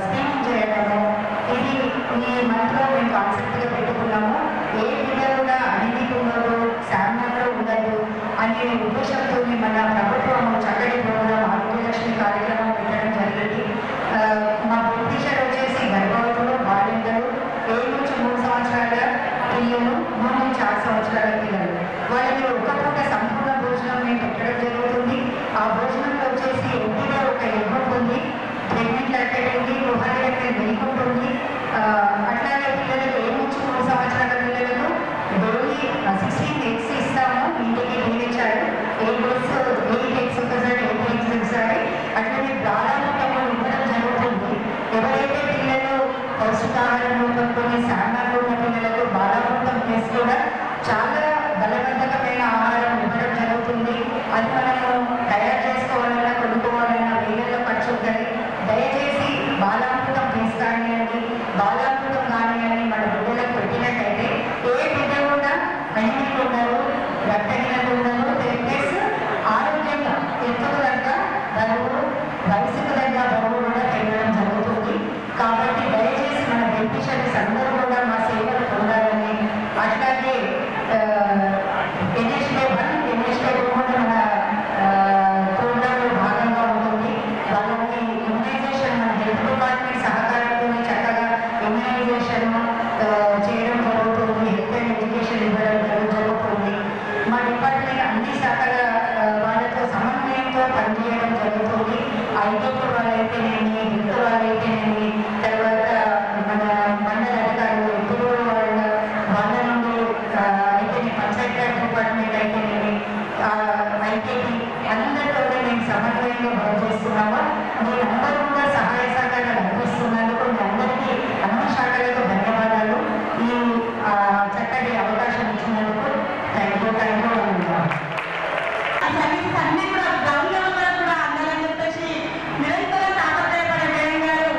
Screening చేయడము, ఇది ఈ మంత్లో మేము కాన్సెప్ట్గా పెట్టుకున్నాము. ఏ బిడ్డ కూడా అవినీతి ఉండదు, శామ్యంలో ఉండదు అనే ఉద్దేశంతో మన ప్రభుత్వం చక్కటి ప్రోగ్రాం ఆరోగ్యలక్ష్మి కార్యక్రమం పెట్టడం జరిగింది. మా టీచర్ వచ్చేసి గర్భవతులు, బాలింతలు, 7 నుంచి 3 సంవత్సరాల పిల్లలు, 3 నుంచి 6 సంవత్సరాల పిల్లలు, వాళ్ళకి ఒక పూట సంపూర్ణ భోజనం మేము పెట్టడం జరుగుతుంది. ఆ భోజనంలో వచ్చేసి ఎంపీగా ఒక ఎగ్ ఉంటుంది, ప్రెగ్నెంట్ అట్టేది, గృహాలకి వెళ్ళుకుంటుంది. అట్లాగే పిల్లలకు 7 నుంచి 3 సంవత్సరాల పిల్లలకు డైలీ 16 ఎగ్స్ ఇస్తాము. ఇంటికి పంపించారు. 8 ఎగ్స్ ఒకసారి, 8 ఎగ్స్ ఒకసారి. అట్లనే ప్రారంభంలో ఇవ్వడం జరుగుతుంది. ఎవరైతే పిల్లలు పౌష్టికాహారం రూపంలోని శాండాలు ఉన్న పిల్లలకు బాలామృతం కేసు కూడా చాలా బలవర్ధకమైన ఆహారం ఇవ్వడం జరుగుతుంది. అది మనము తయారు చేసుకోవాలన్నా కొనుక్కోవాలన్నా వేలలో ఖర్చు ఉంటుంది. దయచేసి బాలామృతం కేసు కానివ్వండి, బాలామృతం కానివ్వండి మన బిడ్డలకు పెట్టినట్టయితే ఏ బిడ్డ కూడా అన్నిటి ఉండరు, రక్తహీనత ఉండదు, ప్లస్ ఆరోగ్యంగా ఎత్తుకు దగ్గర బరువు, వయసుకు దగ్గర బరువు కూడా పెరగడం జరుగుతుంది. కాబట్టి దయచేసి మన బెనిఫిషరీస్ అందరూ కూడా మా సేవలు పొందాలని, అట్లాగే NHK 1, NHK 2 కూడా మన ప్రోగ్రాంలో భాగంగా ఉంటుంది. వాళ్ళని ఇమ్యునైజేషన్ మన హెల్త్ డిపార్ట్మెంట్ సహకారంతో చక్కగా ఇమ్యునైజేషన్ చేయడం జరుగుతుంది. హెల్త్ అండ్ ఎడ్యుకేషన్ ఇవ్వడం జరుగుతుంది. మా డిపార్ట్మెంట్ అన్ని శాఖల వాళ్ళతో సమన్వయంతో పనిచేయడం జరుగుతుంది. ఐటీపీ వాళ్ళైతేనేమి, హెల్త్ వాళ్ళైతేనేమి, తర్వాత మన మండల అధికారులు, ఎప్పుడు వాళ్ళ నుండి అయితేనే పంచాయతీరాజ్ డిపార్ట్మెంట్ అయితేనేమి, ఐటీపీ అందరితో మేము సమన్వయంగా పనిచేస్తున్నాము. మీరందరూ కూడా సహాయ సహకారాలు అందిస్తున్నందుకు మీ అందరికీ అన్ని శాఖలకు ధన్యవాదాలు. ఈ చక్కటి అవకాశం ఇచ్చినందుకు థ్యాంక్ యూ అన్ని కూడా గ్రౌండ్ లెవెల్లో కూడా అందాలని చెప్పేసి నిరంతరం తాపత్రయపడే మేడం గారు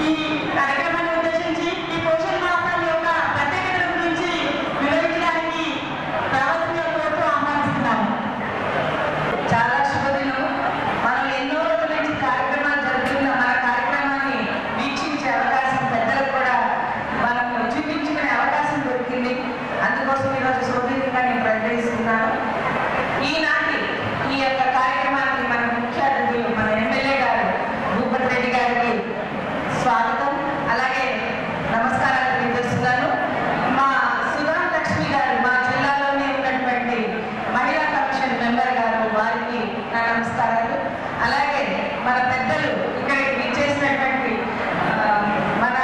ఈ కార్యక్రమాన్ని ఉద్దేశించి ఈ పోషణ మాసం యొక్క ప్రత్యేకత గురించి వివరించడానికి రావాల్సిందిగా కోరుతూ ఆహ్వానిస్తున్నాము. చాలా శుభదినం. మనం ఎన్నో రోజుల నుంచి కార్యక్రమాలు జరుగుతున్న మన కార్యక్రమాన్ని వీక్షించే అవకాశం పెద్దలకు కూడా మనం చూపించుకునే అవకాశం దొరికింది. అందుకోసం ఈరోజు శోభితంగా నేను ప్రకటిస్తున్నాను. ఈనాటి ఈ యొక్క కార్యక్రమానికి మన ముఖ్య అతిథులు మన ఎమ్మెల్యే గారు భూపతి రెడ్డి గారికి స్వాగతం, అలాగే నమస్కారాలు తెలియజేస్తున్నాను. మా సుధాం లక్ష్మి గారు మా జిల్లాలోనే ఉన్నటువంటి మహిళా కమిషన్ మెంబర్ గారు, వారికి నా నమస్కారాలు. అలాగే మన పెద్దలు ఇక్కడికి విచ్చేసినటువంటి మన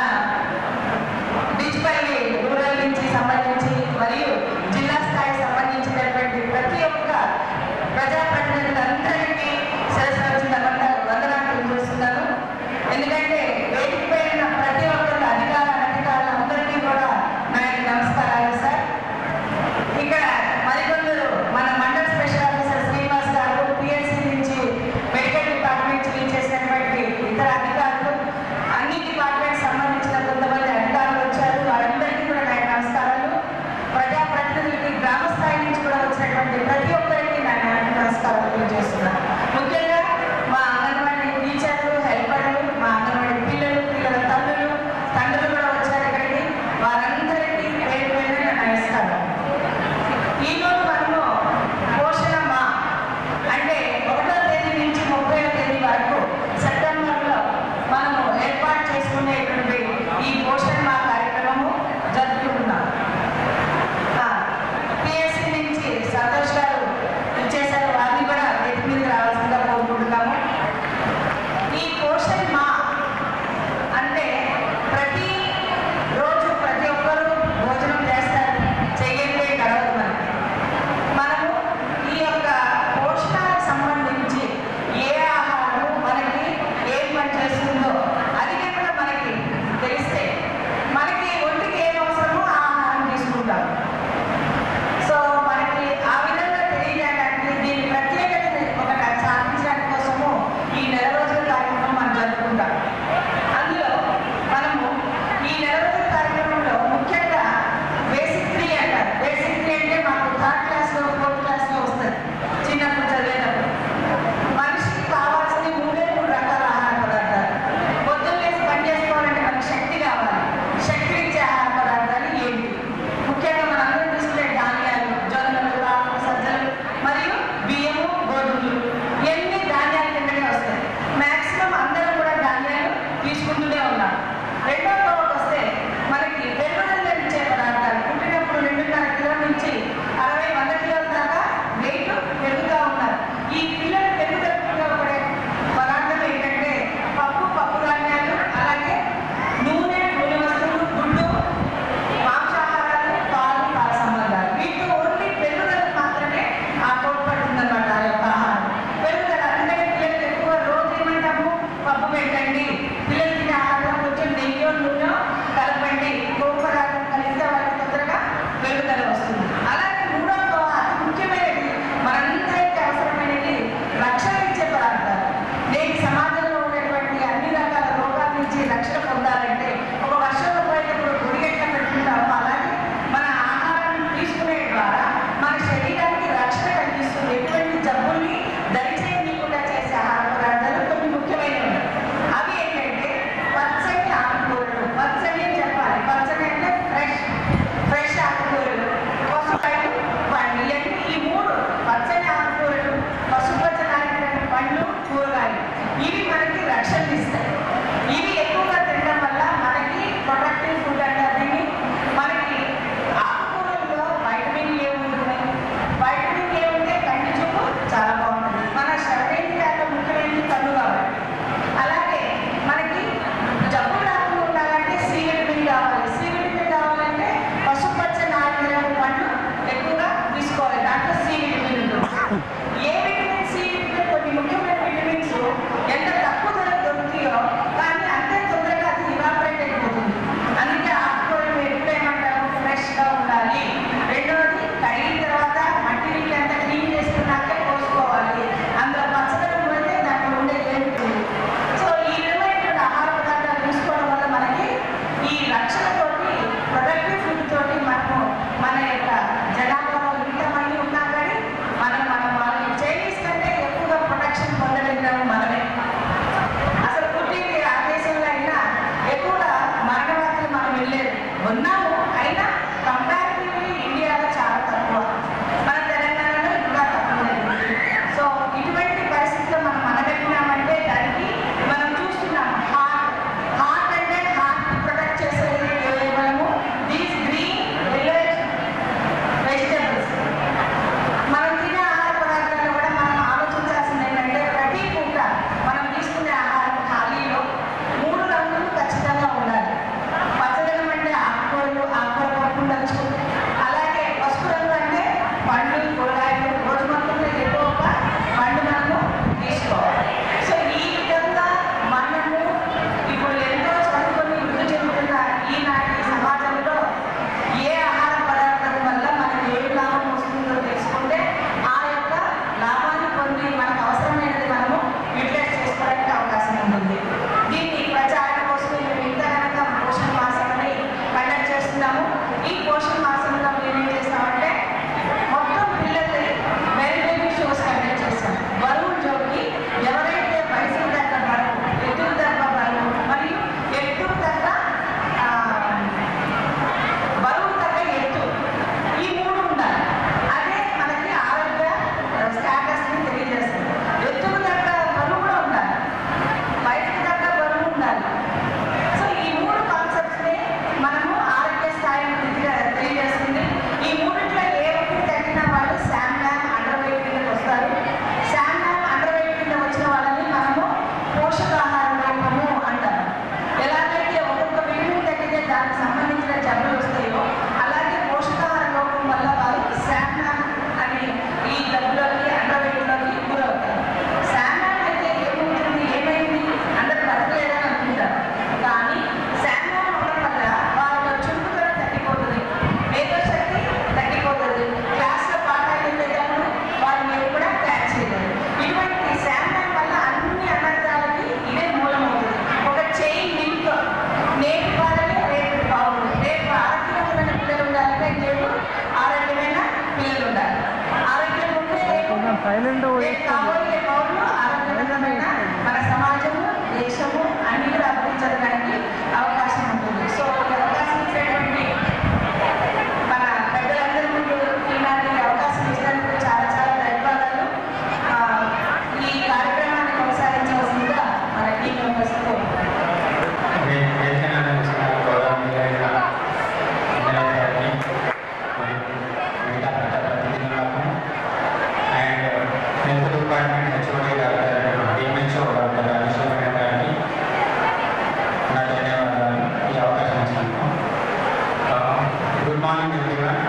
డిజిపల్లి రూరల్ నుంచి సంబంధించి మరియు జిల్లా స్థాయి సంబంధించినటువంటి ప్రతి ఒక్క ప్రజాప్రతినిధులందరికీ శిరస్సు వందనాలు తెలియజేస్తున్నాను. ఎందుకంటే వేదిక పైన ప్రతి ఒక్కరు అధికార అనధికారులు అందరికీ కూడా నా యొక్క నమస్కారాలు సార్. ఇక్కడ మరికొందరు మన మండల్ స్పెషల్ ఆఫీసర్ శ్రీనివాస్ గారు, PSC నుంచి మెడికల్ డిపార్ట్మెంట్ నుంచి చేసిన ఇవి మనకి రక్షణ ఇస్తాయి. ఇవి ఎక్కువగా తినడం వల్ల మనకి ప్రొడక్టివ్ ఫుడ్ అంటారు దీన్ని. మనకి ఆకుకూరల్లో వైటమిన్ ఏ ఉంటుంది. వైటమిన్ ఏ ఉంటే కంటి చూపు చాలా బాగుంటుంది. మన శరీరానికి ముఖ్యమైనది కన్ను కాబట్టి. అలాగే మనకి జబ్బు రాకుండా ఉండాలంటే సి విటమిన్ కావాలి. సి విటమిన్ కావాలంటే పసుపచ్చ నాలుగు పండ్లు ఎక్కువగా తీసుకోవాలి. దాంట్లో సి విటమిన్ ఉంటుంది. ఏ విటమిన్ సి విటమిన్ కొన్ని ముఖ్యమైన విటమిన్స్ ఎంత తక్కువ ధర దొరుకుతాయో కానీ అంతే తొందరగా అది ఇవాపరేట్ అయిపోతుంది. అందుకే ఆకుకూరలు ఎప్పుడేమంటారు ఫ్రెష్గా ఉండాలి. రెండవది కడిగిన తర్వాత మట్టి నీళ్ళు అంతా క్లీన్ చేసుకున్నాకే పోసుకోవాలి. అందులో పచ్చదనం పోతే దాంట్లో ఉండే ఏమిటి. సో ఈ విధమైనటువంటి ఆహార పదార్థాలు తీసుకోవడం వల్ల మనకి ఈ రక్షణతోటి ప్రొడక్టివ్ ఫుడ్ తోటి మనము మన యొక్క జనాభాలో ఇంతమంది ఉన్నా కానీ మనం వాళ్ళకి చైనీస్ కంటే ఎక్కువగా ప్రొటెక్షన్ పొందగలిగినాము మనమే. అసలు పుట్టింది ఆ దేశంలో అయినా ఎక్కువగా మరణవార్తలు మనం వెళ్ళలేదు ఉన్నాము. అయినా కంపారిటివ్లీ ఇండియాలో చాలా తక్కువ. మన తెలంగాణలో ఇంకా తక్కువ. సో ఇటువంటి పరిస్థితుల్లో మనం అనగలిగినామంటే దానికి మనం చూస్తున్నాం హార్ట్ అంటే హార్ట్ ప్రొటెక్ట్ చేసేది మనము దీస్ గ్రీన్ వెజిటబుల్స్. మనం తినే ఆహార పదార్థాలు కూడా మనం ఆలోచించాల్సింది ఏంటంటే ప్రతి పూట మనం తీసుకునే ఆహారం ఖాళీలో 3 రంగులు ఖచ్చితంగా ఉండాలి. పచ్చదనం అంటే ఆకుకూరలు ఆకుకూర పప్పు ఉండొచ్చు. అలాగే పసుపు రంగు అంటే పండ్లు కూరగాయలు రోజు మొత్తంలో ఎక్కువగా పండు మనము తీసుకోవాలి. సో ఈ విధంగా మనము ఇప్పుడు ఎంతో చదువుకొని వృద్ధి చెందుతున్న ఈనాటి సమాజంలో ఏ ఆహార పదార్థం వల్ల మనకి ఏ లాభం వస్తుందో తెలుసుకుంటే ఆ యొక్క లాభాన్ని పొంది మనకు అవసరమైనది మనము యూటిలైజ్ చేసుకోవడానికి అవకాశం ఉంటుంది. దీన్ని ప్రచారం కోసం మేము ఇంతకనక పోషణ మాసాన్ని కండక్ట్ చేస్తున్నాము. ఈ పోషణ మాసంలో మేము ఏం చేస్తామంటే మొత్తం పిల్లల్ని వెరీ షోస్ కండక్ట్ చేస్తాం. బరువు జోకి ఎవరైతే వయసు తగ్గ బరువు, ఎత్తుకు తగ్గ బరువు మరియు ఎత్తుకు తగ్గ బరువు తగ్గ ఎత్తు ఈ 3 ఉండాలి. అదే మనకి ఆరోగ్య స్టాటస్ని తెలియజేస్తుంది. ఎత్తుకు తగ్గ బరువు కూడా ఉండాలి, వయసుకు తగ్గ బరువు ఉండాలి. సో ఈ 3 కాన్సెప్ట్స్ని మనము ఆరోగ్య స్థాయిని తెలియజేస్తుంది. ఈ 3లో ఏ ఒక్కటి తగ్గిన వాళ్ళు శామ్యాన్ అండర్ వెయిట్ కింద వస్తారు. శామ్యాన్ అండర్ వెయిట్ కింద వచ్చిన వాళ్ళని మనము పోషకాహార లోపము అంటారు. ఎలాగైతే ఒక్కొక్క విటమిన్ తగ్గితే దానికి సంబంధించిన జబ్బులు వస్తాయో అలాగే పోషకాహార లోపం వల్ల వాళ్ళు శామ్యాన్ అని ఈ జబ్బులోకి అండర్ వెయిట్లోకి గురవుతారు. శామ్యాన్ అయితే ఏమైంది అందరూ బతకలేదని అనుకుంటారు. కానీ శామ్యాన్ ఉండడం వల్ల వాళ్ళ చురుకుదనం తగ్గిపోతుంది, మేధోశక్తి తగ్గిపోతుంది, క్లాస్లో పాఠాలు వెళ్ళేటప్పుడు వాళ్ళు మీరు కూడా క్యాచ్ చేయలేదు. ఇటువంటి శామ్యాన్ వల్ల అన్ని అనర్థాలకి ఇదే మూలమవుతుంది. ఒక చైన్ లింక్. నేటి పాలని రేపు బాగుంది. రేపు ఆరోగ్యమైన పిల్లలు ఉండాలంటే రేపు ఆరోగ్యమైన పిల్లలు ఉండాలి. ఆరోగ్యం ఉంటే రేపు కాబోయే పౌరులు ఆరోగ్యమైన మన సమాజము దేశము అన్ని కూడా అభివృద్ధించడానికి అవకాశం ఉంటుంది. సో ఈ అవకాశం ఇచ్చినటువంటి మన పెద్దలందరి ముందు ఈనాటి అవకాశం ఇచ్చినందుకు చాలా చాలా ధన్యవాదాలు. ఈ కార్యక్రమాన్ని కొనసాగించవలసిందిగా మన టీం మెంబర్స్తో గుడ్ మార్నింగ్ ఎవ్రీవన్.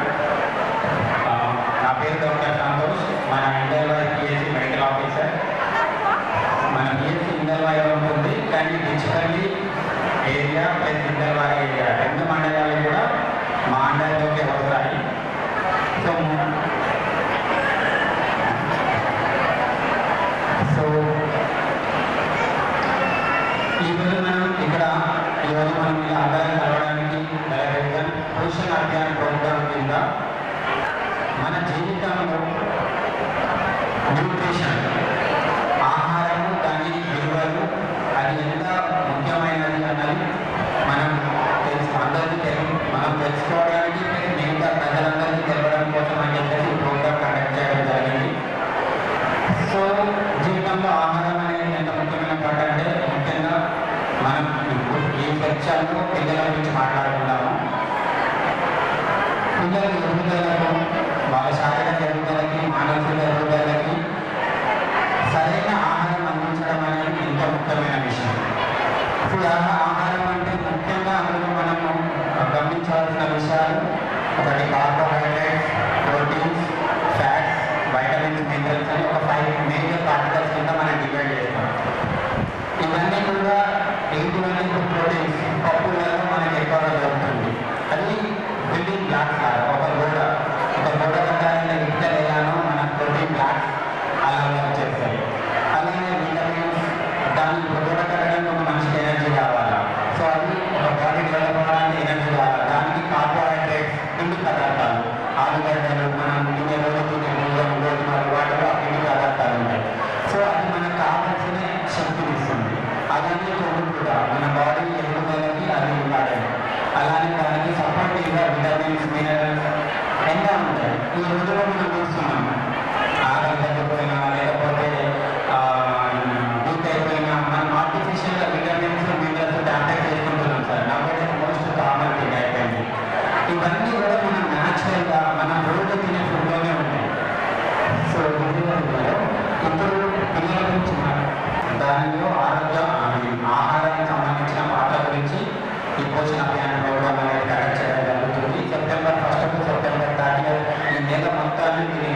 నా పేరు డాక్టర్ సంతోష్. మన ఇందర్వాయి పిహెచ్సి మెడికల్ ఆఫీసర్. మన పిహెచ్సి ఇందర్వాయిలో ఉంటుంది కానీ డిజిటల్లీ ఏరియా ప్లస్ ఇందర్వాయి ఏరియా 2 మండలాలు కూడా మా అండర్లోకి వస్తాయి. సో ఈరోజు మనం ఇక్కడ ఇలా అందరం కలవడానికి పోషణ అభియాన్ ప్రోగ్రామ్ కింద మన జీవితంలో న్యూట్రిషన్ ఆహారము దాని విలువలు అది ఎంత ముఖ్యమైనది అన్నది మనం తెలుసుకోవడానికి మిగతా ప్రజలందరికీ తెలవడం కోసం అని చెప్పేసి ఈ ప్రోగ్రామ్ కండక్ట్ చేయడం జరిగింది. సో జీవితంలో ఆహారం అనేది ఎంత ముఖ్యమైన పాట సెక్షన్లో పిల్లల గురించి మాట్లాడుకుందాము. పిల్లల ఎదుగుదలకు, వాళ్ళ శారీరక ఎదుగుదలకి, మానసిక ఎదుగుదలకి సరైన ఆహారం అందించడం అనేది ఎంతో ముఖ్యమైన విషయం. ఇప్పుడు ఆహారం అంటే ముఖ్యంగా అందులో మనము గమనించాల్సిన విషయాలు ఒకటి carbohydrates, proteins, fats, vitamins, minerals అని ఒక 5 మేజర్ పార్టికల్స్ కింద మనం డివైడ్ చేస్తాం. ఇవన్నీ కూడా ఏంటివన్నీ ప్రోటీన్స్ పప్పులలో మనకి ఎక్కువగా దొరుకుతుంది. అది బిల్డింగ్ బ్లాక్స్ లాగా ఒక గోడ కట్టాలంటే ఇటుకలు ఎలానో మన ప్రోటీన్ బ్లాక్స్ అలా వర్క్ చేస్తాయి. అలానే విటమిన్స్, దాన్ని గోడ కట్టడానికి ఒక మంచి ఎనర్జీ కావాలా, సో అది ఒక బాడీ డెవలప్ అవ్వడానికి ఎనర్జీ కావాలి. దానికి కార్బోహైడ్రేట్స్, పిండి పదార్థాలు, ఆలుగడ్డలు, మనం తినే రోజు తినే బియ్యం, గోధుమలు, వాటిలో ఆ పిండి పదార్థాలు ఉంటాయి. సో అది మనకు కావాల్సిన శక్తిని ఇస్తుంది. అలానే కొవ్వు కూడా మన బాడీ ఎదుగుదలకి అది ఇంపార్టెంట్. అలానే దానికి సపోర్టివ్గా విటమిన్స్, మినరల్స్ ఎన్నో ఉంటాయి. ఈ రోజులో మనం చూస్తున్నాం ఆకలి తగ్గిపోయినా లేకపోతే వీక్ అయిపోయినా మనం ఆర్టిఫిషియల్గా విటమిన్స్, మినరల్స్ టాబ్లెట్ చేసుకుంటున్నాం సార్. నవ్వడే మోస్ట్ కామన్ థింగ్ అయిపోయింది. ఇవన్నీ కూడా మనం న్యాచురల్గా మనం రోజు తినే ఫుడ్లోనే ఉంటాయి. సో ఇప్పుడు పిల్లల గురించి దానిలో ఆహారానికి సంబంధించిన పాత్ర గురించి ఈ పోషణ అభియాన్ ప్రోగ్రామ్ అనేది కండక్ట్ చేయడం జరుగుతుంది. సెప్టెంబర్ 1 to సెప్టెంబర్ 30 ఈ నెల మొత్తాన్ని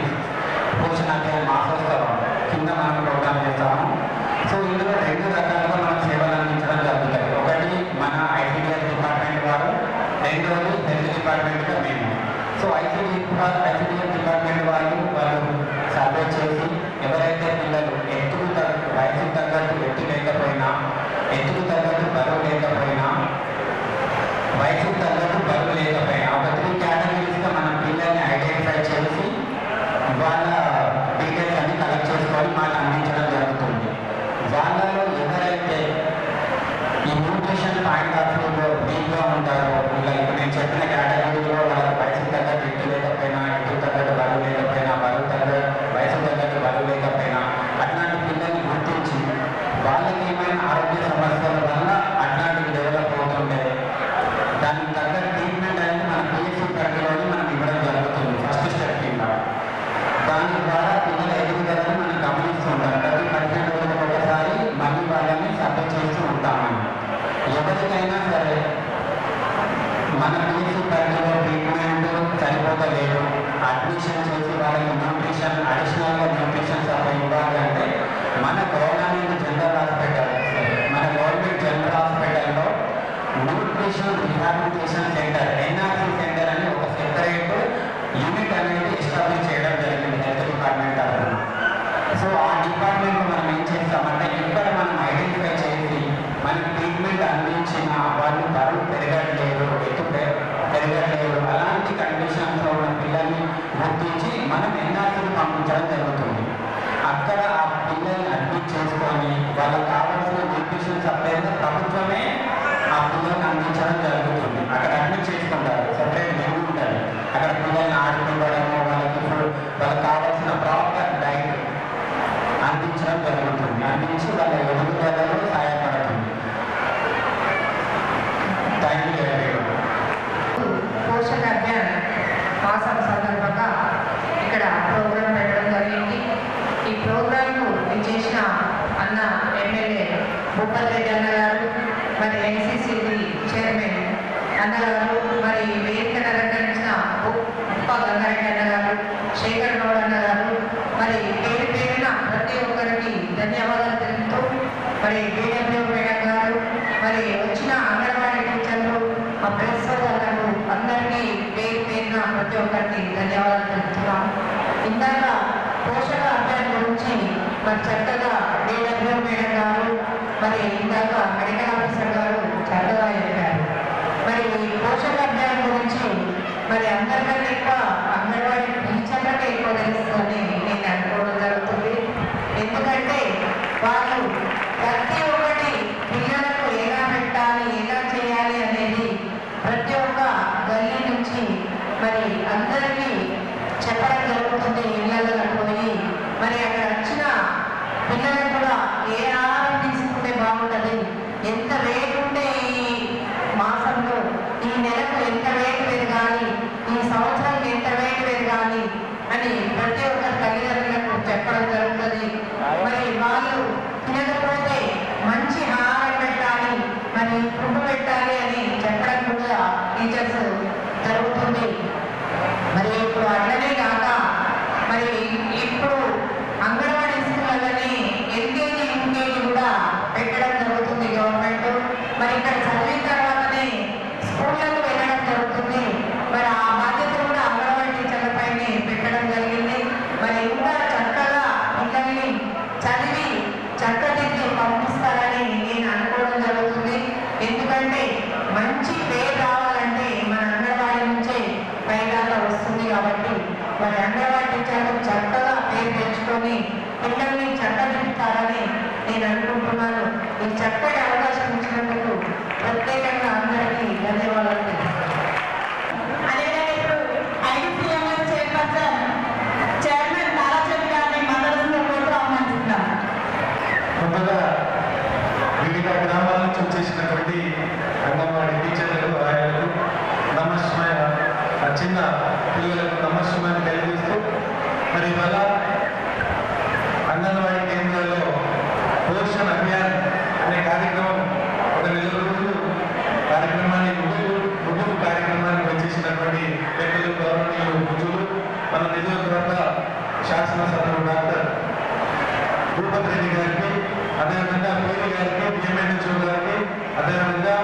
పోషణ అభియాన్ మాసోత్సవం కింద మనం ప్రోగ్రామ్ చేస్తాము. సో ఇందులో 2 రకాలుగా మనం సేవలు అందించడం జరుగుతుంది. ఒకటి మన ఐసిడిఎస్ డిపార్ట్మెంట్ వారు, రెండోది హెల్త్ డిపార్ట్మెంట్గా మేము. సో ఐసిడిఎస్ డిపార్ట్మెంట్ వాళ్ళు సర్వే చేసి ఎవరైతే పిల్లలు వయసుకు తగ్గట్టు ఎత్తు లేకపోయినా, ఎత్తుకు తగ్గట్టు బరువు లేకపోయినా, వయసుకు తగ్గట్టు బరువు లేకపోయినా ఒక 3 కేటగిరీస్గా మనం పిల్లల్ని ఐడెంటిఫై చేసి వాళ్ళ డీటెయిల్స్ అన్ని కలెక్ట్ చేసుకొని మాకు అందించడం జరుగుతుంది. వాళ్ళలో ఎవరైతే ఈ న్యూట్రిషన్ పాయింట్ ఆఫ్ వ్యూలో వీక్గా ఉంటారో, ఇలా ఇప్పుడు నేను చెప్పిన కేటగిరీలో వాళ్ళ వయసుకు తగ్గట్టు ఎత్తు లేకపోయినా, ఎత్తుకు తగ్గట్టు బరువు లేకపోయినా, వయసు తగ్గట్టు బరువు లేకపోయినా అట్లాంటి పిల్లల్ని గుర్తించి వాళ్ళకి ఏమైనా ఆరోగ్య సమస్యల వల్ల అట్లాంటివి డెవలప్ అవుతుండే దానికి తగ్గ ట్రీట్మెంట్ అనేది మన పిఎస్సి పరిధిలోని మనం ఇవ్వడం జరుగుతుంది. ఫస్ట్ స్టెప్ కింద దాని ద్వారా పిల్లల ఎదుగుదలని మనం గమనిస్తూ ఉంటాం. ప్రతి 15 రోజులకు ఒకసారి మళ్ళీ వాళ్ళని సర్వే చేస్తూ ఉంటామని. ఎవరికైనా సరే మన పిఎస్సి పరిధిలో ట్రీట్మెంట్ సరిపోతలేదు, అడ్మిషన్ చేసి వాళ్ళకి న్యూట్రిషన్ అడిషనల్గా న్యూట్రిషన్ సప్లై ఇవ్వాలి అంటే మన గవర్నమెంట్ జనరల్ హాస్పిటల్లో nutrition rehabilitation centre NRC centre అని ఒక సెపరేట్ యూనిట్ అనేది ఎస్టాబ్లిష్ చేయడం జరిగింది హెల్త్ డిపార్ట్మెంట్ తరఫున. సో ఆ డిపార్ట్మెంట్లో మనం ఏం చేస్తామంటే ఇక్కడ మనం ఐడెంటిఫై చేసి మనకి ట్రీట్మెంట్ అందించిన వాళ్ళు బరువు పెరగట్లేదు, ఎత్తు పెరగట్లేదు, అలాంటి కండిషన్స్లో ఉన్న పిల్లల్ని గుర్తించి మనం ఎన్ఆర్సీకి పంపించడం జరుగుతుంది. అక్కడ ఆ పిల్లల్ని అడ్మిట్ చేసుకొని వాళ్ళకి కావాల్సిన న్యూట్రిషన్ సప్లైగా ప్రభుత్వమే ఆ పిల్లల్ని అందించడం జరుగుతుంది. అక్కడ అడ్మిట్ చేసుకుంటారు, సెపరేట్ జిమ్ ఉంటుంది. అక్కడ పిల్లల్ని ఆడుకోవడము, వాళ్ళకి కావాల్సిన ప్రాపర్ డైట్ అందించడం జరుగుతుంది. అందించి వాళ్ళ ఎదుగుదలలో సహాయపడుతుంది. Thank you everyone. పోషణ అభియాన్ మాసం సందర్భంగా ఇక్కడ ప్రోగ్రాం పెట్టడం జరిగింది. ఈ ప్రోగ్రాంకు చేసిన అన్న ఎమ్మెల్యే భూపల్ రెడ్డి అన్నగారు, మరి ఎన్సిసిబి చైర్మన్ అన్నగారు, మరి వేదికను అలంకరించిన ఉప్ప గంగారెడ్డి అన్నగారు, శేఖర్ గౌడ్ అన్నగారు, మరి పేరున ప్రతి ఒక్కరికి ధన్యవాదాలు తెలుపుతూ, మరి డిడబ్ల్యూ మేడం గారు, మరి వచ్చిన అంగన్వాడీ టీచర్లు, మా ప్రెస్ వాళ్ళకు అందరికీ పేరున ప్రతి ఒక్కరికి ధన్యవాదాలు తెలుపుతున్నాము. ఇందాక పోషణ అభియాన్ గురించి మరి చక్కగా డిడబ్ల్యూ మేడం గారు, మరి ఇందాక మెడికల్ ఆఫీసర్ గారు చక్కగా చెప్పారు. మరి పోషణ అభియాన్ గురించి మరి అందరికంటే ఎక్కువ అంగన్వాడీ టీచర్లకే ఎక్కువ తెలుస్తుందని నేను అనుకోవడం జరుగుతుంది. ఎందుకంటే వాళ్ళు ప్రతి ఒక్కటి పిల్లలకు ఎలా పెట్టాలి, ఎలా చేయాలి అనేది ప్రతి ఒక్క గల్లీ నుంచి మరి అందరికీ చెప్పడం జరుగుతుంది. ఇళ్ళలో పోయి మరి అక్కడ వచ్చిన పిల్లలకు కూడా ఏ ఆహారం తీసుకుంటే బాగుంటుంది, ఎంత రేట్ ఉంటే ఈ మరి ఫుడ్ పెట్టాలి అని చెప్పడం కూడా టీచర్స్ జరుగుతుంది. మరి ఇప్పుడు అట్లనే కాక మరి ఇప్పుడు అంగన్వాడీ స్కూళ్ళని ఎల్కేజీ యూకేజీ కూడా పెట్టడం జరుగుతుంది గవర్నమెంట్. మరి ఇక్కడ చదివిన తర్వాతనే స్కూళ్ళకు వెళ్ళడం జరుగుతుంది. మరి ఆ బాధ్యత కూడా అంగన్వాడీ టీచర్లపైనే పెట్టడం జరిగింది. మరి ఇంకా చక్కగా పిల్లల్ని చదివి చక్కదిద్ది పంపిస్తారని నేను అనుకోవడం జరుగుతుంది. ఎందుకంటే మంచి పేరు రావాలంటే మన అంగన్వాడీ నుంచే పైదాకా వస్తుంది కాబట్టి మరి అంగన్వాడీ టీచర్లు చక్కగా పేరు తెచ్చుకొని పిల్లల్ని చక్కదిద్దుతారని నేను అనుకుంటున్నాను. ఈ చక్కటి అవకాశం ఇచ్చినందుకు ప్రత్యేకంగా అందరికీ ధన్యవాదాలు. అదేవిధంగా ఇప్పుడు ఐడిసిఎంఎస్ చైర్పర్సన్ చైర్మన్ తారాచంద్ర గారిని మందరంలో కోరుతూ ఆహ్వానిస్తున్నాం. ముందుగా వివిధ గ్రామాల నుంచి వచ్చేసినటువంటి అంగన్వాడీ టీచర్లకు ఆయనకు నమస్కార చిన్న పిల్లలకు నమస్కారాన్ని తెలియజేస్తూ మరి ఇవాళ అంగన్వాడీ కేంద్రాల్లో పోషణ అభియాన్ అనే కార్యక్రమం ఒక నెల రోజులు కార్యక్రమాన్ని ముగింపు కార్యక్రమాన్ని వచ్చేసినటువంటి పెద్దలు గౌరవనీయులు భుజులు మన నియోజకవర్గ శాసనసభ్యులు డాక్టర్ భూపతి రెడ్డి గారికి, అదేవిధంగా కోరి గారికి, బిఎంఎన్హెచ్ఓ గారికి, అదేవిధంగా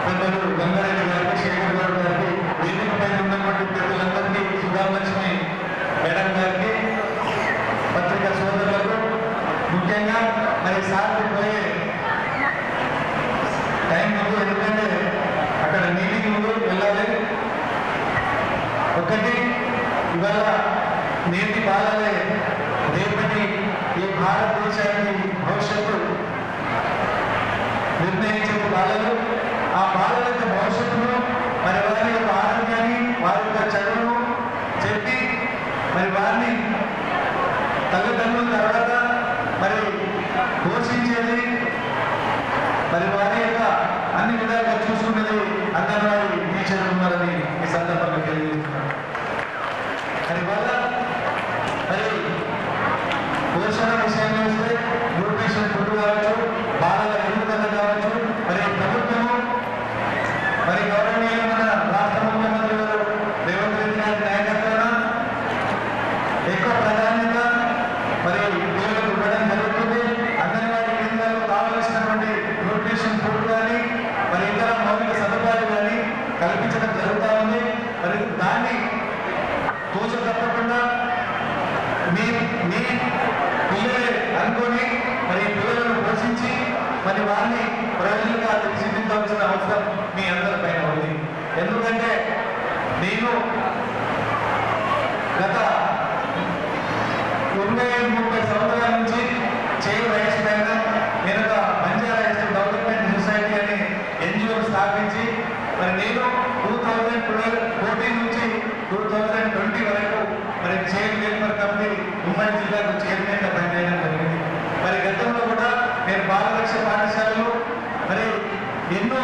పెద్దలు గంగారెడ్డి గారికి, శేఖర్ గౌడ్ గారికి, వేదిక పైన ఉన్నటువంటి పెద్దలందరికీ, సుధాలక్ష్మి మేడం గారికి, పత్రికా సోదరులకు, ముఖ్యంగా మరి సార్లు పోయే టైం ముందు ఎందుకంటే అక్కడ మీటింగ్ ముందు వెళ్ళాలి. ఒకటి ఇవాళ నేటి బాలలే రేపటి ఈ భారతదేశానికి భవిష్యత్తు నిర్ణయించే బాలలు. ఆ బాలల యొక్క భవిష్యత్తును మరి వారి యొక్క ఆరోగ్యాన్ని, వారి యొక్క చదువును చెప్పి మరి వారిని తల్లిదండ్రుల తర్వాత మరి పోషించేది మరి వారి యొక్క అన్ని విధాలుగా చూసుకున్నది అంగన్వాడీ టీచర్లు ఉన్నారని ఈ సందర్భంగా తెలియజేస్తున్నాను. మరి వల్ల మరి పోషణ విషయంలో వస్తే న్యూట్రిషన్ ఫుడ్ కావచ్చు, బాలల ఎదుగుదల కావచ్చు, మరి ప్రభుత్వము మరి గౌరవనీయమైన రాష్ట్ర ముఖ్యమంత్రి గారు రేవంత్ రెడ్డి గారి నాయకత్వాన ఎక్కువ ప్రాధాన్యత మరి పిల్లలకు ఇవ్వడం జరుగుతుంది. అంగన్వాడీ కేంద్రాల్లో కావలసినటువంటి న్యూట్రిషన్ ఫుడ్ కానీ మరి ఇతర మౌలిక సదుపాయాలు కానీ కల్పించడం జరుగుతూ ఉంది. మరి దాన్ని తూచ తప్పకుండా మీ మీ పిల్లలే అనుకొని మరి పిల్లలను పోషించి మరి వారిని ప్రజలుగా తీర్చిదిద్దవలసిన అవసరం మీ అందరి పైన ఉంది. ఎందుకంటే నేను గత 25-30 సంవత్సరాల నుంచి చేయి రైట్స్ పైన నేను ఒక బంజారా హిల్స్ డెవలప్మెంట్ సొసైటీ అని ఎన్జిఓ స్థాపించి మరి నేను 2014 నుంచి 2020 వరకు మరి చైర్ లేబర్ కమిటీ ఉమ్మడి జిల్లాకు చైర్మన్గా పనిచేయడం జరిగింది. మరి గతంలో కూడా నేను బాలరక్ష పాఠశాలలో మరి ఎన్నో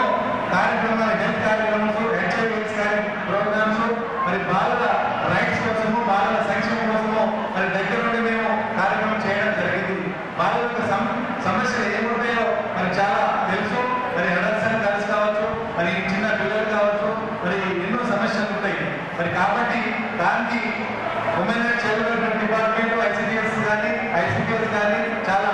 కార్యక్రమాలు, హెల్త్ కార్యక్రమాలు, హెచ్ఐవిఎస్ ప్రోగ్రామ్స్, మరి బాలల రైట్స్ కోసము, బాలల సంక్షేమం కోసము మరి దగ్గర నుండి మేము కార్యక్రమం చేయడం జరిగింది. బాలల యొక్క సమస్యలు ఏముంటాయో మరి చాలా తెలుసు. మరి అడల్సన్ గర్ల్స్ కావచ్చు, మరి చిన్న పిల్లలు కావచ్చు, మరి ఎన్నో సమస్యలు ఉంటాయి. మరి కాబట్టి దానికి women and child welfare department, ICDS కానీ ఐసిడిఎస్ కానీ చాలా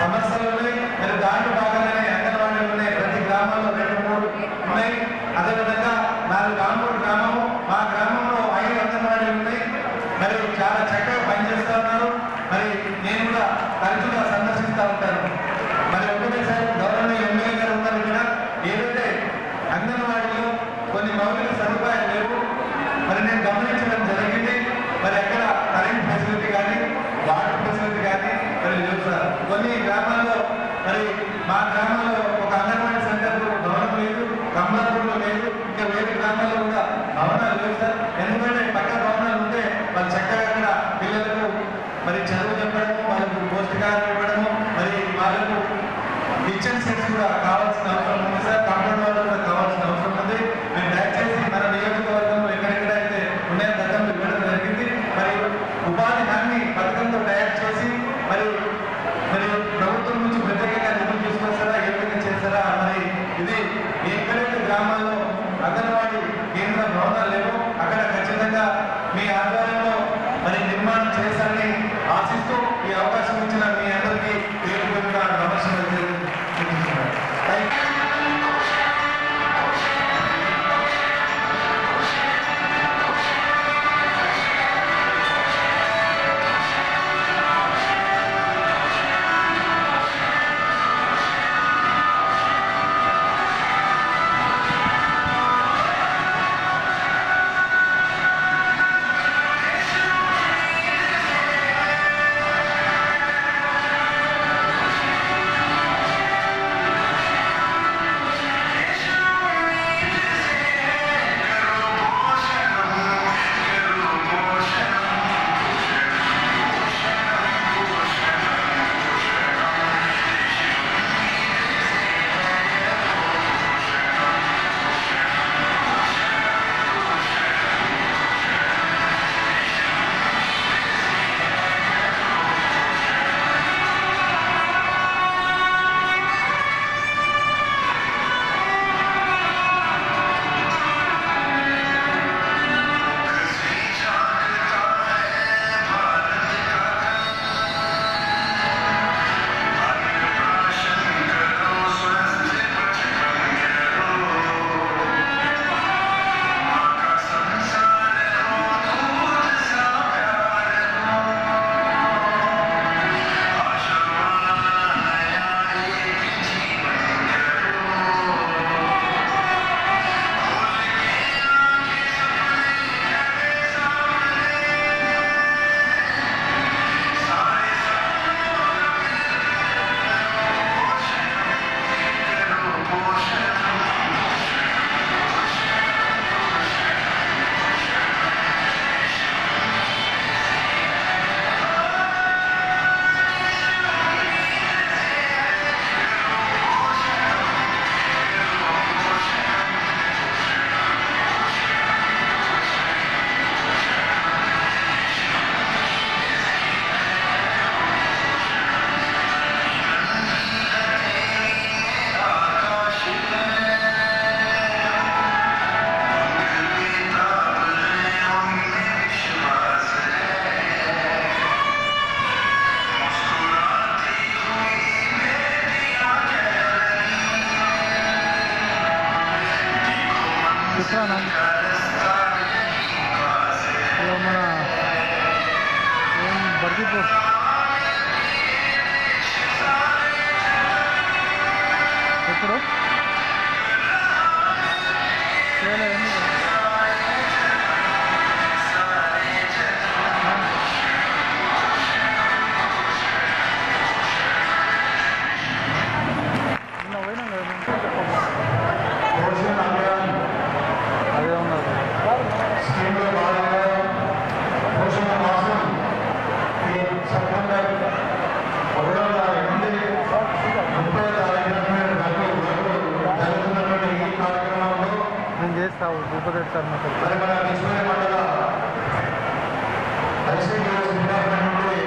సమస్యలు ఉన్నాయి. మరి దాంట్లో భాగంగానే అంగన్వాడీలు ఉన్నాయి. ప్రతి గ్రామాల్లో 2-3 ఉన్నాయి. అదేవిధంగా 4 కాంపౌండ్ గ్రామము, మా గ్రామంలో 5 అంగన్వాడీలు ఉన్నాయి. మరి చాలా చక్కగా పనిచేస్తూ ఉన్నారు. మరి నేను కూడా తరచుగా సందర్శిస్తూ ఉంటాను. మరి ఒకటేసారి గవర్నమెంట్ ఎమ్మెల్యే గారు ఉన్నారు ఇక్కడ. ఏదైతే అంగన్వాడీలో కొన్ని మౌలిక సదుపాయాలు లేవు మరి నేను గమనించడం జరిగింది. మరి అక్కడ కరెంట్ ఫెసిలిటీ కానీ, వాటర్ ఫెసిలిటీ కానీ మరి లేవు సార్. కొన్ని గ్రామాల్లో మరి మా గ్రామంలో ఒక అంగన్వాడీ సెంటర్ భవనం లేదు, కమలాపూర్లో లేదు, ఇంకా వేరే గ్రామాల్లో కూడా భవనాలు లేవు సార్. ఎందుకంటే పక్క భవనాలు ఉంటే వాళ్ళు చక్కగా అక్కడ పిల్లలకు మరి చదువు చెప్పడము, వాళ్ళకు పౌష్టికాహారం ఇవ్వడము, మరి వాళ్ళకు కిచెన్ సెట్స్ కూడా కావాల్సిన అవసరం ఉంది సార్. కాంపౌండ్ వాళ్ళు కూడా కావాల్సిన అవసరం ఉంది. మేము దయచేసి మన నియోజకవర్గంలో ఎక్కడెక్కడైతే ఉన్నాయో గతంలో ఇవ్వడం జరిగింది. మరి ఉపాధి హామీ పథకంతో తయారు చేసి మరి ప్రభుత్వం నుంచి ప్రత్యేకంగా నిధులు తీసుకొస్తారా, ఏ విధంగా చిత్రాన్నం మన ఏం బర్దీపూర్ ఎప్పుడు చేయలేదండి నిన్న పోయినాం కదా అదే ఉన్నారు స్కీమ్లో భాగంగా పోషణ మాసం ఈ సెప్టెంబర్ 1వ తారీఖు నుండి 30వ తారీఖు వరకు జరుగుతున్నటువంటి ఈ కార్యక్రమంలో నేను చేస్తాను ఉపదేశ్ సార్ మాకు మరి మన విశ్వనాథ మండల ఐసీడీఎస్ డిపార్ట్మెంట్ నుండి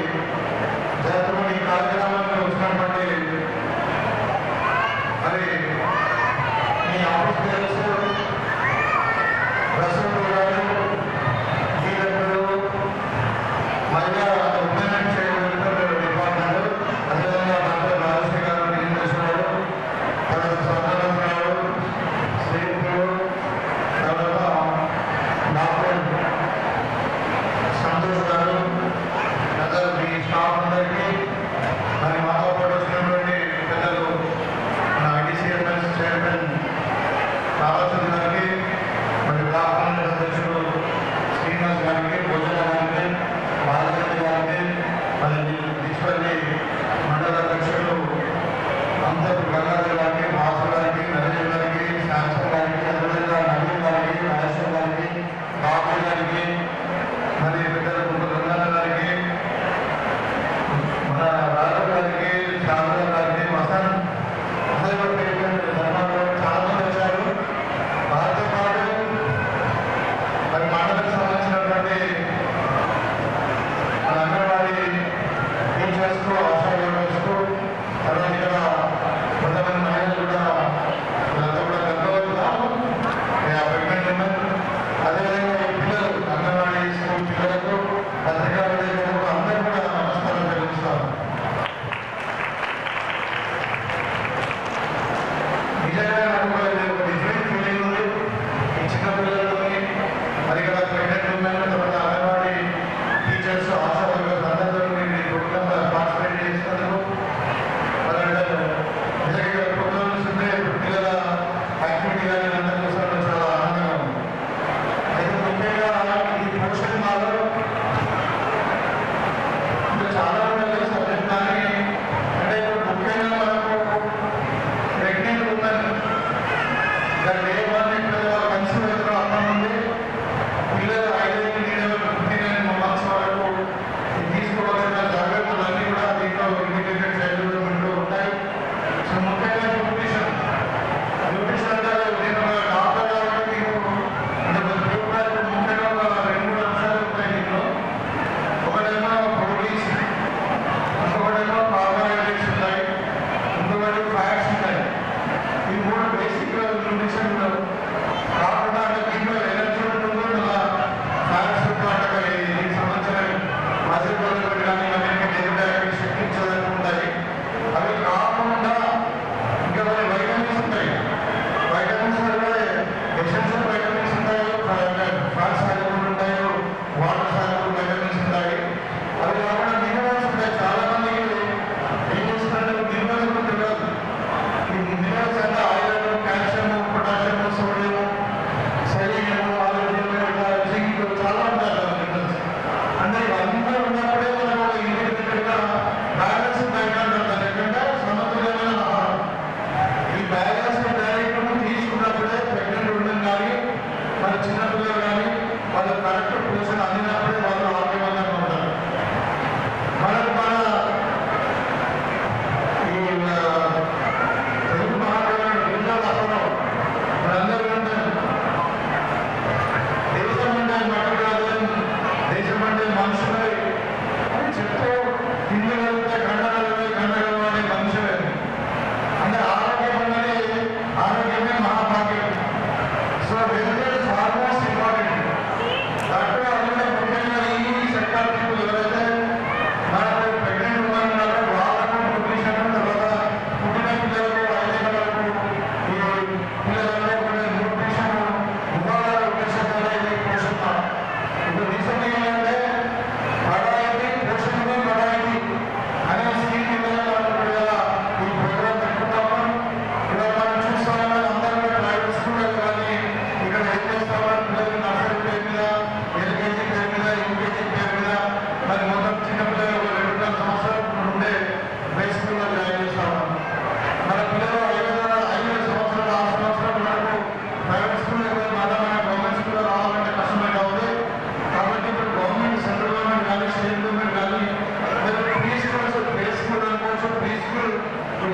జరుగుతున్న ఈ కార్యక్రమానికి వచ్చినటువంటి మరి మీ ఆఫీస్ పేరెంట్స్ రసూల్ గారు డీలర్లు మహిళా ఉమెన్ చేయబడిన డిపార్ట్మెంట్ అదేవిధంగా డాక్టర్ రాజశ్రీ గారు నిర్ణయించారు తర్వాత సంతానం గారు శ్రీపురు తర్వాత డాక్టర్ సంతోష్ గారు అందరూ మీ స్టాఫ్ అందరికీ మరి మాతో పాటు వచ్చినటువంటి పెద్దలు మన ఐటీసీఎంఎస్ చైర్మన్ రామచంద్ర గారికి మరి బ్లాక్ కాంగ్రెస్ అధ్యక్షుడు శ్రీనివాస్ గారికి భోజన గారికి బాలరెడ్డి గారికి మరి డిస్పల్లి మండల అధ్యక్షుడు అంతర్ గంగాధర్ గారికి మాసు గారికి నరేష్ గారికి శాంసన్ గారికి అదేవిధంగా నవీన్ గారికి మహేశ్వర్ గారికి బాబు గారికి మరి పెద్దలు గంగాధర్ గారికి మన రాజు గారికి శాంత గారికి వసంత్ ధర్మాలు చాలా మంది వచ్చారు. వారితో పాటు మరి మండలకు సంబంధించినటువంటి మన అంగన్వాడీ టీచర్స్ ఆశా వర్కర్స్ తర్వాత ఇక్కడ కొంతమంది మహిళలు కూడా వీళ్ళంతా కూడా గర్భవతులు ప్రెగ్నెంట్ ఉమెన్ అదేవిధంగా ఈ పిల్లలు అంగన్వాడీ స్కూల్ పిల్లలకు పత్రికా విలేకరులకు అందరూ కూడా నమస్కారం తెలుస్తాను. నిజంగా నాకు ఒక డిఫరెంట్ ఫీలింగ్ ఉంది ఈ చిన్న పిల్లలతోని మరి ఇక్కడ ప్రెగ్నెంట్ ఉమెన్ తర్వాత అంగన్వాడీ టీచర్స్ ఆశా వర్కర్స్ అందరితో నేను ఈ ప్రోగ్రాంలో పార్టిసిపేట్ చేసినందుకు మరి నిజంగా ప్రోగ్రామ్ చూస్తుంటే పిల్లల యాక్టివిటీ కానీ అందరి కోసం చాలా ఆనందంగా ఉంది. అయితే ముఖ్యంగా ఈ పోషణ మాలో ఇంకా చాలా ఉన్నాయి సబ్జెక్ట్ కానీ అంటే ఇప్పుడు ముఖ్యంగా మనకు ప్రెగ్నెంట్ ఉమెన్ డే 1 కన్సీవ్ అవుతున్న అమ్మ నుండి పిల్లలు 5 ఏళ్ళ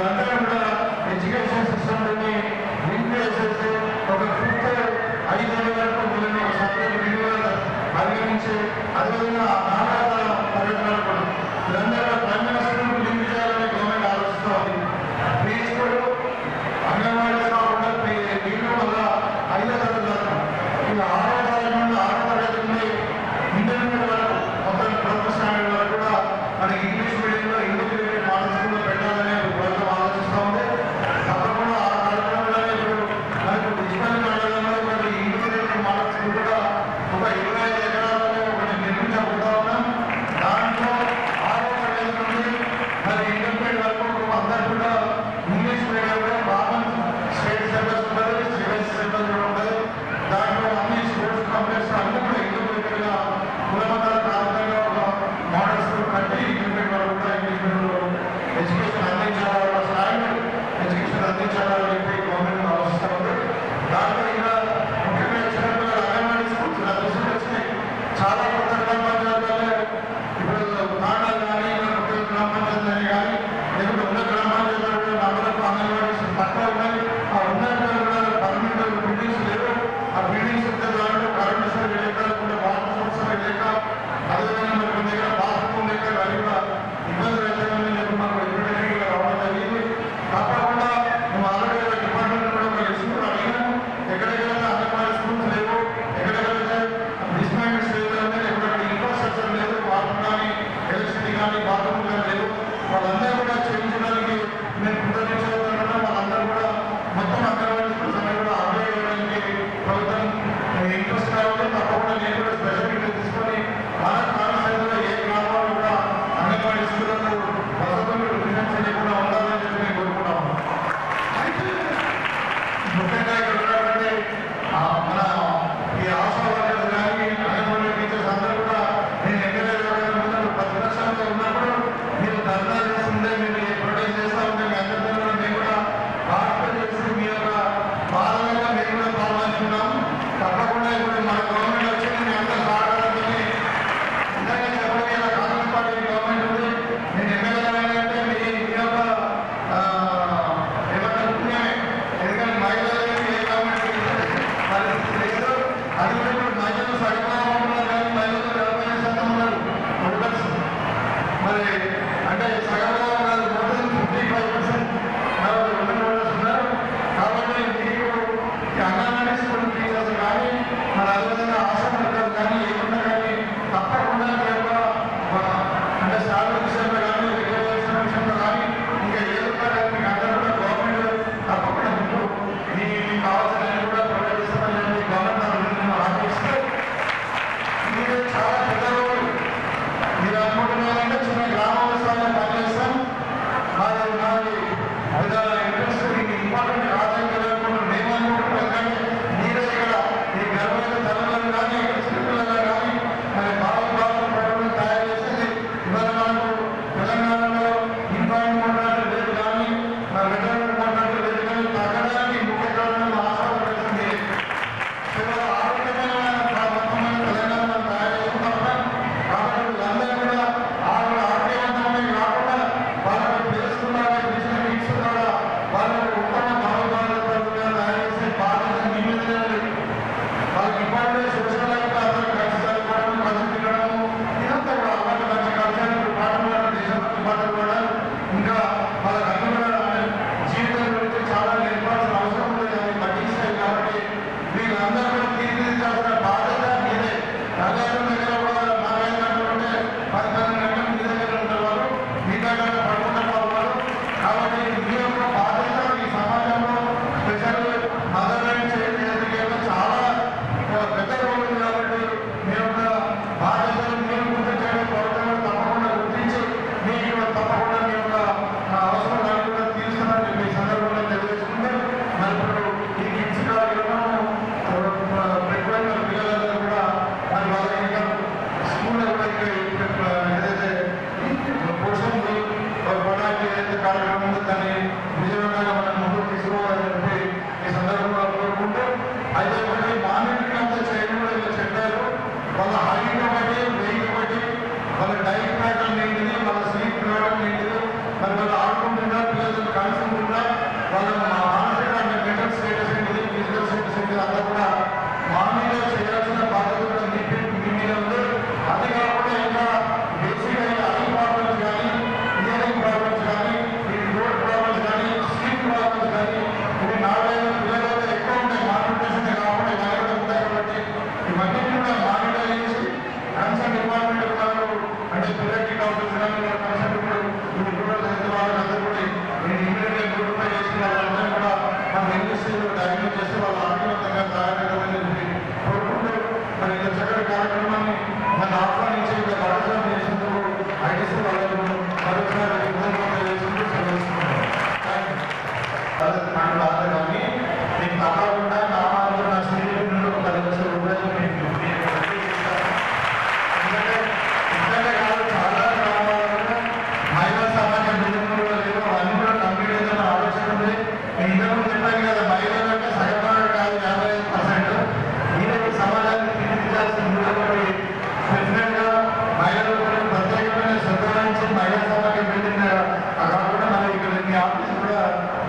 వీళ్ళందరూ కూడా ఎడ్యుకేషన్ సిస్టమ్ని లింక్ చేసేసి ఒక ఫిఫ్త్ 5 ఏళ్ళ వరకు వీళ్ళని ఒక సపరేట్ వీడియోగా పరిగణించి అదేవిధంగా నాగాల పర్యటనలు కూడా వీళ్ళందరూ ప్రైమ్ మినిస్టర్ లింక్ చేయాలని గవర్నమెంట్ ఆలోచిస్తోంది. ప్రీ స్కూల్ అంగన్వాడీ కాకుండా వీళ్ళు వల్ల 5వ తరగతి వరకు ఇలా 6వ తరగతి నుండి 6వ తరగతి నుండి ఇంటర్మీడియట్ వరకు మొత్తం 12th స్టాండర్డ్ వరకు కూడా మనకి ఇంగ్లీష్ మీడియంలో ఇంటిగ్రేటెడ్ మోడల్ స్కూల్లో పెట్టాలని ప్రభుత్వం ఆలోచిస్తూ ఉంది. తప్పకుండా ఆ కార్యక్రమంలోనే ఇప్పుడు మనకు డిజిటల్ మండలంలో మరి ఇంటిగ్రేటెడ్ మోడల్ స్కూల్ కూడా ఒక 25 ఎకరాలలో ఒకటి నిర్మించబోతా ఉన్నాం. దాంట్లో 6వ తరగతి నుండి మరి ఇంటర్మీడియట్ వరకు అందరూ కూడా ఇంగ్లీష్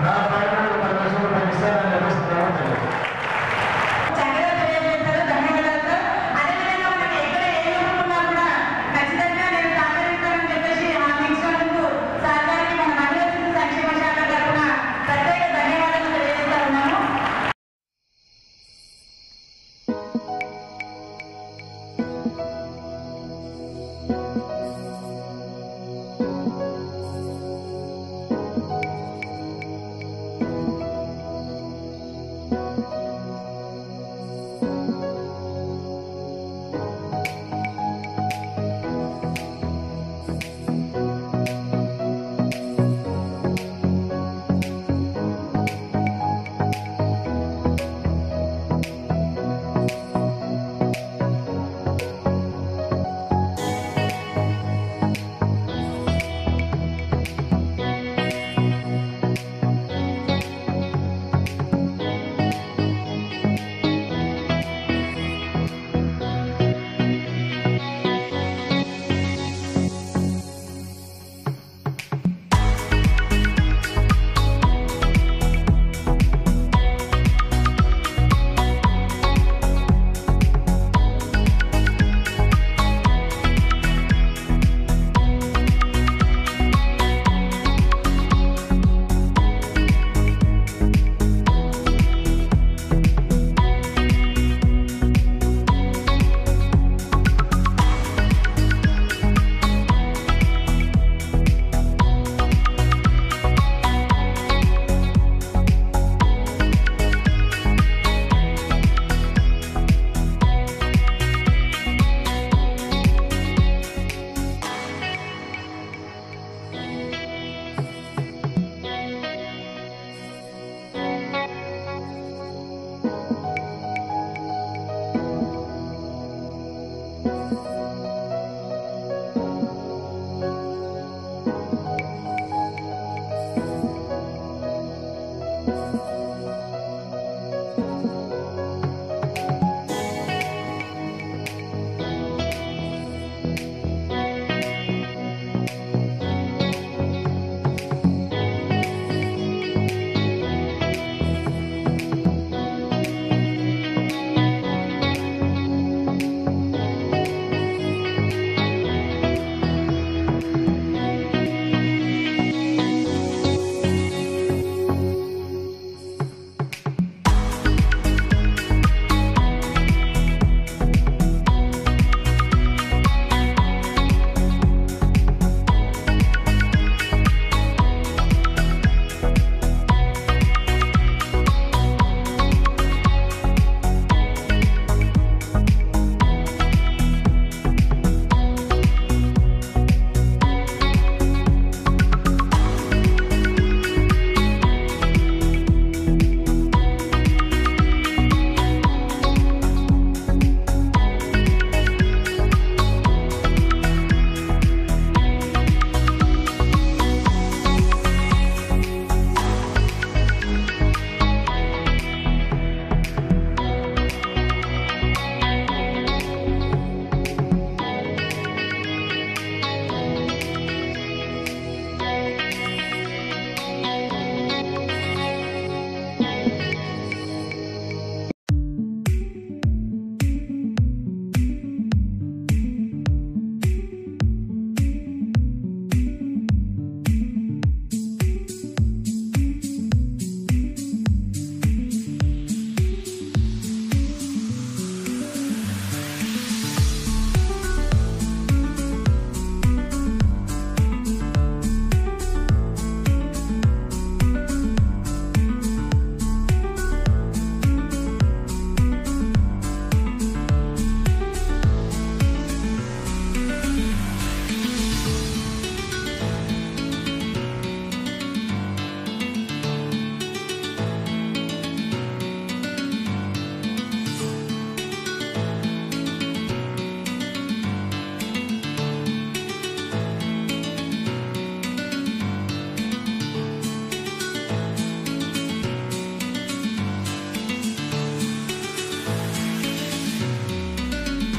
నా ప్రయత్నాలు 10 లక్షల రూపాయలు ఇస్తానని లభిస్తున్నామని తెలియదు. చక్కగా తెలియజేశారు. ధన్యవాదాలు సార్. అదేవిధంగా మనకి ఎక్కడ ఏ ఉన్నా కూడా ఖచ్చితంగా నేను సహకరిస్తానని చెప్పేసి హామీ ఇచ్చినందుకు సార్ గారికి మన మహిళా శిశు సంక్షేమ శాఖ తరఫున ప్రత్యేక ధన్యవాదాలు తెలియజేస్తా ఉన్నాము.